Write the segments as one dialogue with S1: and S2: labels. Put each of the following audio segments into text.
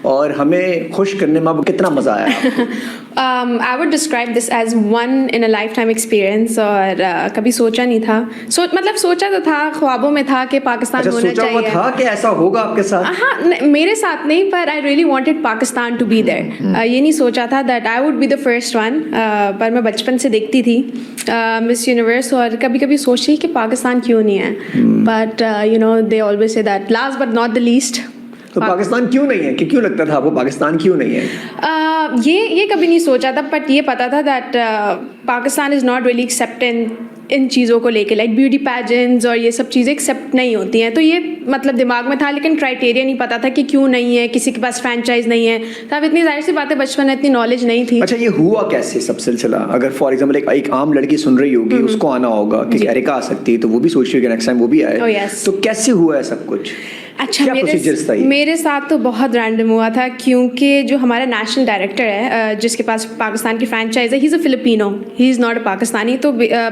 S1: और हमें खुश करने में आपको कितना मज़ा आया आपको?
S2: I would describe this as one in a lifetime experience और कभी सोचा नहीं था मतलब सोचा तो था, ख्वाबों में था कि पाकिस्तान होना
S1: सोचा हुआ
S2: चाहिए।
S1: था कि ऐसा होगा आपके साथ?
S2: हाँ, मेरे साथ नहीं, पर I really wanted Pakistan to be there। ये नहीं सोचा था that I would be the first one। पर मैं बचपन से देखती थी मिस यूनिवर्स और कभी कभी सोची कि पाकिस्तान क्यों नहीं है, but you know they always say that last but not the least।
S1: तो पाकिस्तान क्यों नहीं है, कि क्यों लगता था आपको पाकिस्तान क्यों नहीं है?
S2: ये कभी नहीं सोचा था, बट ये पता था that Pakistan is not really accepted in चीज़ों को लेके, लाइक ब्यूटी पैजेंट्स और ये सब चीज़ें एक्सेप्ट नहीं होती हैं। तो ये मतलब दिमाग में था, लेकिन क्राइटेरिया नहीं पता था कि क्यों नहीं है, किसी के पास फ्रेंचाइज नहीं है। तब इतनी जाहिर सी बातें बचपन में इतनी नॉलेज नहीं थी।
S1: अच्छा, ये हुआ कैसे सब सिलसिला? अगर फॉर एग्जाम्पल एक आम लड़की सुन रही होगी, उसको आना होगा कि एरिका आ सकती है, तो वो भी सोच रही है कि नेक्स्ट टाइम वो भी आए।
S2: Oh, yes।
S1: तो कैसे हुआ है सब कुछ?
S2: अच्छा, मेरे साथ तो बहुत रैंडम हुआ था, क्योंकि जो हमारा नेशनल डायरेक्टर है जिसके पास पाकिस्तान की फ्रेंचाइज है, he is a Filipino, he is not a Pakistani. तो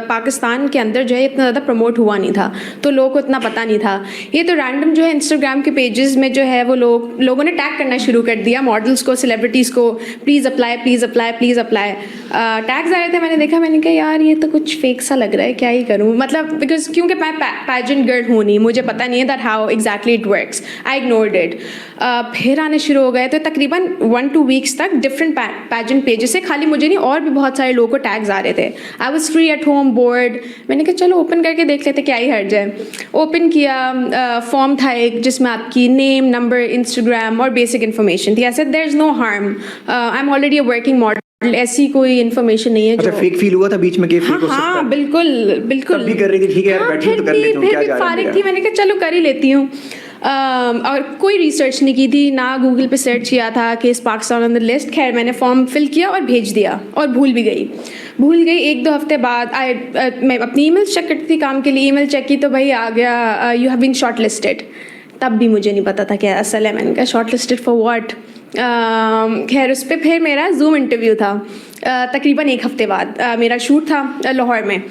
S2: पाकिस्तान के अंदर जो है इतना ज़्यादा प्रमोट हुआ नहीं था, तो लोगों को इतना पता नहीं था। ये तो रैंडम जो है इंस्टाग्राम के पेजेस में जो है वो लोगों ने टैग करना शुरू कर दिया मॉडल्स को, सेलिब्रिटीज़ को, please apply please apply please apply. Tags आ रहे थे, मैंने देखा, मैंने कहा यार ये तो कुछ फेक सा लग रहा है, क्या ही करूँ, मतलब बिकॉज क्योंकि मैं पैजेंट गर्ल हूँ नहीं, मुझे पता नहीं है that how exactly it works. I ignored it. फिर आने शुरू हो गए, तो तकरीबन 1-2 वीक्स तक डिफरेंट पैजेंट पेजेस से, खाली मुझे नहीं और भी बहुत सारे लोगों को टैग्स आ रहे थे। I was free at home, board, मैंने कहा चलो ओपन करके देख लेते क्या ही हर्ज है। ओपन किया, फॉर्म था एक जिसमें आपकी नेम, नंबर, इंस्टाग्राम और बेसिक इन्फॉर्मेशन थी। ऐसे there is no harm, I am already a working model, ऐसी कोई इन्फॉर्मेशन नहीं है।
S1: अच्छा, फेक फील हुआ था बीच में कि फेक हो सकता है?
S2: हाँ, बिल्कुल
S1: तब भी कर रही थी, ठीक है यार बैठी तो कर लेती हूँ, क्या जा रहा है,
S2: फारिग थी, मैंने कहा चलो कर ही लेती हूँ। और कोई रिसर्च नहीं की थी, ना गूगल पे सर्च किया था कि इस पाकिस्तान ऑन द लिस्ट। खैर मैंने फॉर्म फिल किया और भेज दिया, और भूल भी गई। 1-2 हफ्ते बाद मैं अपनी ईमेल चेक करती थी काम के लिए, ईमेल चेक की तो भाई आ गया you have been shortlisted. तब भी मुझे नहीं पता था क्या असल है, मैंने कहा शॉर्ट लिस्टेड फॉर व्हाट। खैर उस पर फिर मेरा जूम इंटरव्यू था तकरीबन 1 हफ्ते बाद। मेरा शूट था लाहौर में।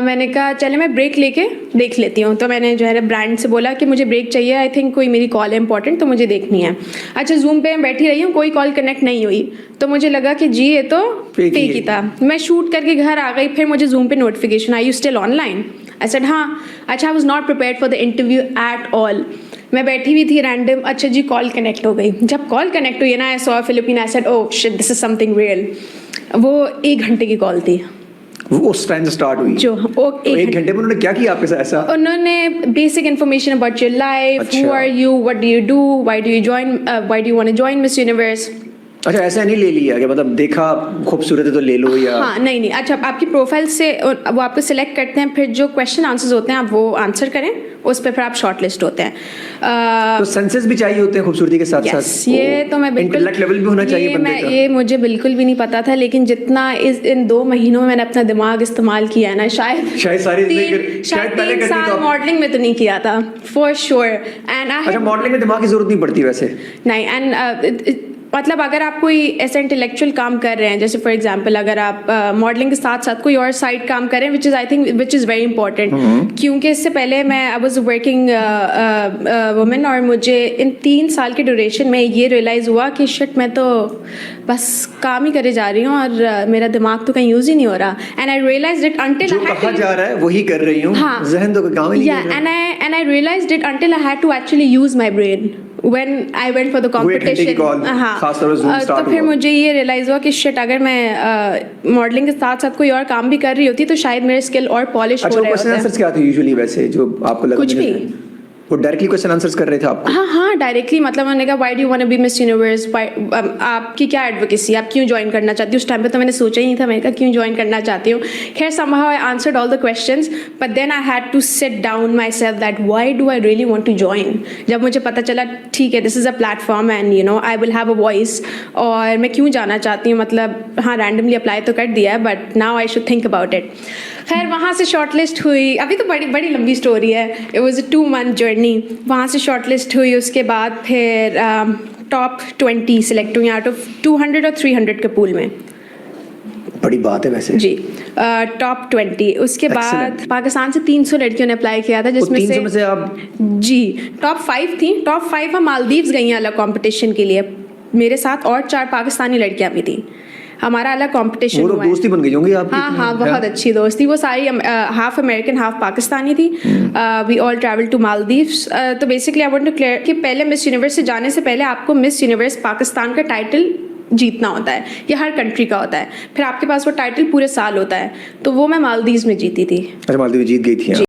S2: मैंने कहा चले मैं ब्रेक लेके देख लेती हूँ, तो मैंने जो है ब्रांड से बोला कि मुझे ब्रेक चाहिए, आई थिंक कोई मेरी कॉल है इंपॉर्टेंट, तो मुझे देखनी है। अच्छा, जूम पे मैं बैठी रही हूँ, कोई कॉल कनेक्ट नहीं हुई, तो मुझे लगा कि जी ये तो फेक ही था। मैं शूट करके घर आ गई, फिर मुझे जूम पे notification I, you still online? I said हाँ। अच्छा, I was not prepared for the interview at all. मैं बैठी हुई थी रैंडम, अच्छा जी कॉल कनेक्ट हो गई। जब कॉल कनेक्ट हुई ना, I saw Philippine, I said oh shit, this is something real. वो 1 घंटे की कॉल थी,
S1: वो उस टाइम से स्टार्ट हुई
S2: जो
S1: तो 1 घंटे में उन्होंने क्या किया आपके साथ ऐसा?
S2: उन्होंने basic information about your life, who are you, what do you do, why do you want to join Miss Universe.
S1: अच्छा, ऐसा नहीं ले लिया कि मतलब देखा खूबसूरत है तो ले लो, या?
S2: हाँ, नहीं। अच्छा, आपकी प्रोफाइल से वो आपको सिलेक्ट करते हैं, फिर जो क्वेश्चन आंसर्स होते हैं आप वो आंसर करें, उस पर फिर आप शॉर्ट लिस्ट होते हैं।
S1: तो सेंसेस भी चाहिए होते हैं खूबसूरती के साथ साथ?
S2: ये तो मैं बिल्कुल,
S1: इंटेलेक्ट लेवल भी होना चाहिए बंदे का?
S2: ये मुझे बिल्कुल भी नहीं पता था, लेकिन जितना इन 2 महीनों में मैंने अपना दिमाग इस्तेमाल किया है ना, शायद
S1: सारी
S2: 3 साल मॉडलिंग में तो नहीं किया था फॉर श्योर। एंड
S1: अच्छा, मॉडलिंग में दिमाग की जरूरत नहीं पड़ती वैसे?
S2: नहीं, एंड मतलब अगर आप कोई ऐसा इंटेलेक्चुअल काम कर रहे हैं, जैसे फॉर एग्जांपल अगर आप मॉडलिंग के साथ साथ कोई और साइड काम कर रहे हैं, which is I think which is very important, क्योंकि इससे पहले मैं आई वाज वर्किंग वुमेन, और मुझे इन 3 साल के ड्यूरेशन में ये रियलाइज़ हुआ कि शिट, मैं तो बस काम ही करे जा रही हूँ और मेरा दिमाग तो कहीं यूज़ ही नहीं हो रहा। And I realised it until
S1: जो कहा जा रहा है वही कर रही हूँ, ज़हन तो काम ही नहीं कर रहा।
S2: And I realised it until I had to actually use my brain when I went for the competition। तो फिर मुझे ये रियलाइज हुआ कि शिट, अगर मैं मॉडलिंग के साथ साथ कोई और काम भी कर रही होती तो शायद मेरे स्किल और पॉलिश हो रहे होते।
S1: क्वेश्चन आंसर्स क्या थे यूजुअली वैसे जो आपको लगा?
S2: कुछ भी।
S1: वो डायरेक्टली क्वेश्चन आंसर्स कर रहे थे आपको?
S2: हाँ, डायरेक्टली। मतलब मैंने कहा why do you want to be Miss Universe, आपकी क्या एडवोकेसी, आप क्यों ज्वाइन करना चाहती हो? उस टाइम पे तो मैंने सोचा ही नहीं था, मैंने कहा क्यों ज्वाइन करना चाहती हूँ। खैर somehow I answered all the questions, but then I had to sit down myself that why do I really want to join। जब मुझे पता चला ठीक है, this is a platform and you know I will have a voice, और मैं क्यों जाना चाहती हूँ, मतलब हाँ रैंडमली अप्लाई तो कर दिया है, but now I should think about it। खैर वहाँ से शॉर्टलिस्ट हुई, अभी तो बड़ी लंबी स्टोरी है, it was a 2-month journey. वहाँ से शॉर्टलिस्ट हुई, उसके बाद फिर टॉप 20 सिलेक्ट हुई आउट ऑफ 200 और 300 के पूल में।
S1: बड़ी बात है वैसे
S2: जी। टॉप 20 उसके बाद
S1: Excellent.
S2: पाकिस्तान से 300 लड़कियों ने अप्लाई किया था
S1: वो
S2: जिसमें
S1: 300 में से आप
S2: जी टॉप 5 थी। टॉप 5 हम मालदीव्स गई हैं अलग कंपटीशन के लिए, मेरे साथ और 4 पाकिस्तानी लड़कियां भी थी, हमारा अलग कंपटीशन
S1: वो तो
S2: हुआ है।
S1: दोस्ती बन गई होंगी आपकी?
S2: हाँ हाँ, बहुत अच्छी दोस्ती। वो सारी हाफ अमेरिकन हाफ पाकिस्तानी थी। We all travel to Maldives. तो basically I want to clear कि पहले मिस यूनिवर्स से जाने से पहले आपको मिस यूनिवर्स पाकिस्तान का टाइटल जीतना होता है, ये हर कंट्री का होता है, फिर आपके पास वो टाइटल पूरे साल होता है, तो वो मैं मालदीव्स में जीती थी।
S1: अच्छा, मालदीव जीत गई थी आप।